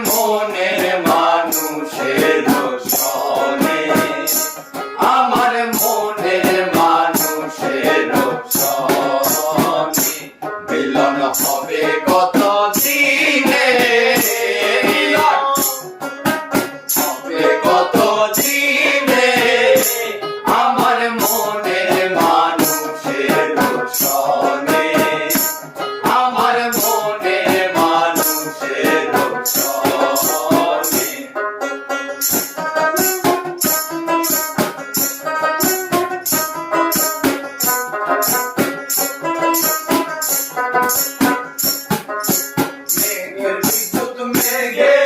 মনের মানুষের সনে, আমার মনের মানুষের সনে মিলন হবে কত দিনে, মিলন হবে কত দিনে, আমার মনের মানুষের সনে, আমার মনের মানুষের সনে। মেঘের বিদ্যুৎ মেঘে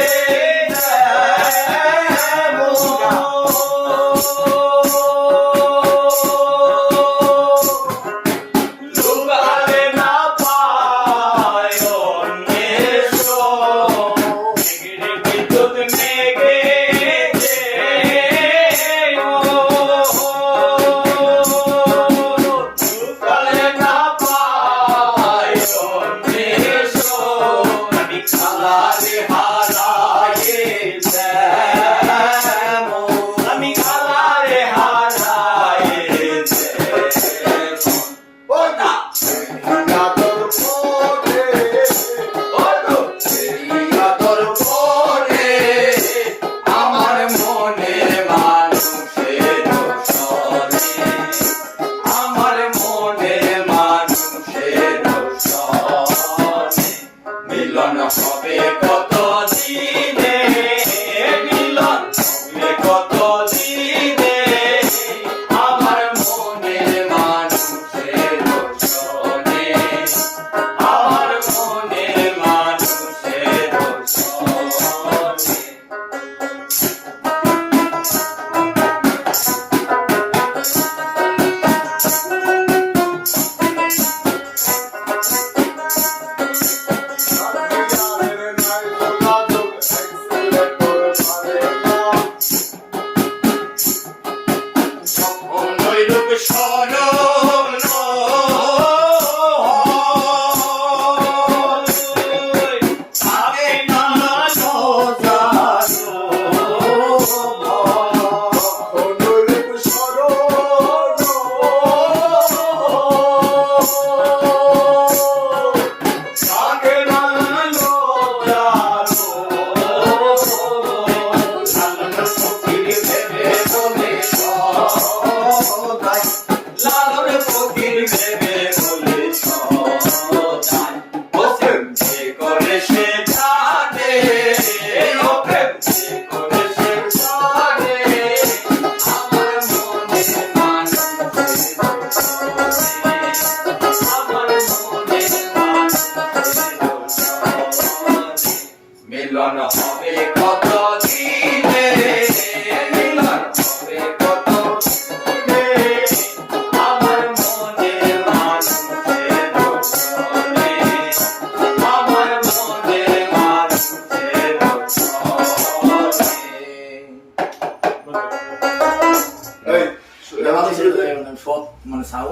লুকালে না পায় অন্যের শোক। মেঘের বিদ্যুৎ মেঘে লুকালে না পায় অন্যের শোক। আমি খালারে হারায়ে যেমন, আমি খালারে হারায়ে যেমন, ও না আদর করে, ও তো সেই আদর করে আমার মনের মানুষের সনে, আমার মনের মানুষের সনে মিলন হবে কত দিনে, মিলন হবে কত দিনে, আমার মনের মানুষের সনে, আমার মনের মানুষের সনে। ঐরূপ স্মরণ থাকে না সোজানো, ঐরূপ স্মরণ থাকে না সোজানো, লালন ফকির ভেবে বলে সদাই, লালন ফকির ভেবে বলে সদাই, ও প্রেম যে করে সে জানে, ও প্রেম যে করে সে জানে, আমার মনের মানুষের সনে, আমার মনের মানুষের সনে মিলন হবে কত দিনে, মিলন হবে কত দিনে, আমার মনের মানুষের সনে, আমার মনের মানুষের সনে। সব মানে সাউ